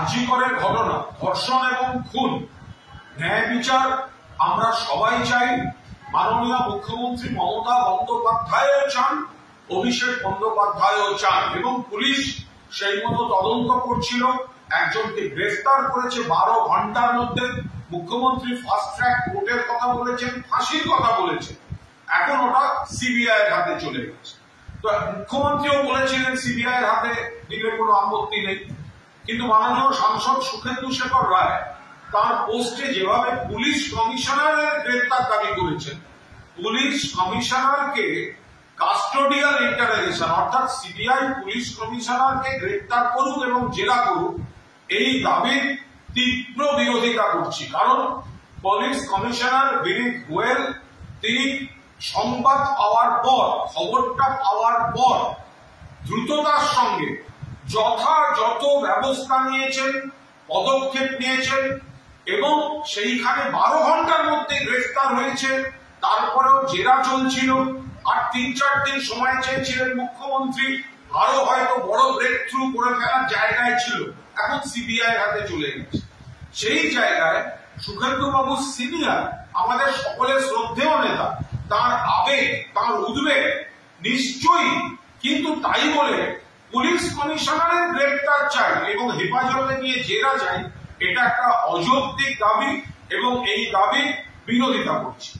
আরজি করের ঘটনা, ধর্ষণ এবং খুন, ন্যায় বিচার আমরা সবাই চাই। মাননীয় মুখ্যমন্ত্রী মমতা বন্দ্যোপাধ্যায়ও চান, অভিষেক বন্দ্যোপাধ্যায়ও চান, এবং পুলিশ সেই মতো তদন্ত করছিল, একজনকে গ্রেফতার করেছে 12 ঘন্টার মধ্যে। মুখ্যমন্ত্রী ফাস্ট ট্র্যাক কোর্টের কথা বলেছেন, ফাঁসির কথা বলেছেন, এখন ওটা সিবিআই এর হাতে চলে গেছে। তো মুখ্যমন্ত্রীও বলেছিলেন সিবিআই এর হাতে দিলে কোনো আপত্তি নেই, কিন্তু মাননীয় সাংসদ সুখেন্দু শেখর রায় তার পোস্টে যেভাবে পুলিশ কমিশনারের গ্রেফতার দাবি করেছেন, পুলিশ কমিশনারকে কাস্টোডিয়াল ইন্টারোগেশন অর্থাৎ সিবিআই পুলিশ কমিশনারকে গ্রেফতার করুক এবং জেরা করুক, এই দাবির তীব্র বিরোধিতা করছি। কারণ পুলিশ কমিশনার বিনীত গোয়েল তিনি সংবাদ পাওয়ার পর, খবরটা পাওয়ার পর দ্রুততার সঙ্গে যথাযথ ব্যবস্থা নিয়েছেন, পদক্ষেপ নিয়েছেন, এবং সেইখানে 12 ঘন্টার মধ্যে গ্রেফতার হয়েছে। তারপরেও জেরা চলছিল, আর 3-4 দিন সময় চেয়েছিলেন মুখ্যমন্ত্রী, আরো হয়তো বড় ব্রেক থ্রু করে ফেলার জায়গায় ছিল, এখন সিবিআই হাতে চলে গেছে। সেই জায়গায় সুখেন্দু বাবু সিনিয়র, আমাদের সকলের শ্রদ্ধেয় নেতা, তার আবেগ, তার উদ্বেগ নিশ্চয়ই, কিন্তু তাই বলে পুলিশ কমিশনারের গ্রেফতার চাই এবং হেফাজতে নিয়ে জেরা চাই, এটা একটা অযৌক্তিক দাবি এবং এই দাবি বিরোধিতা করছি।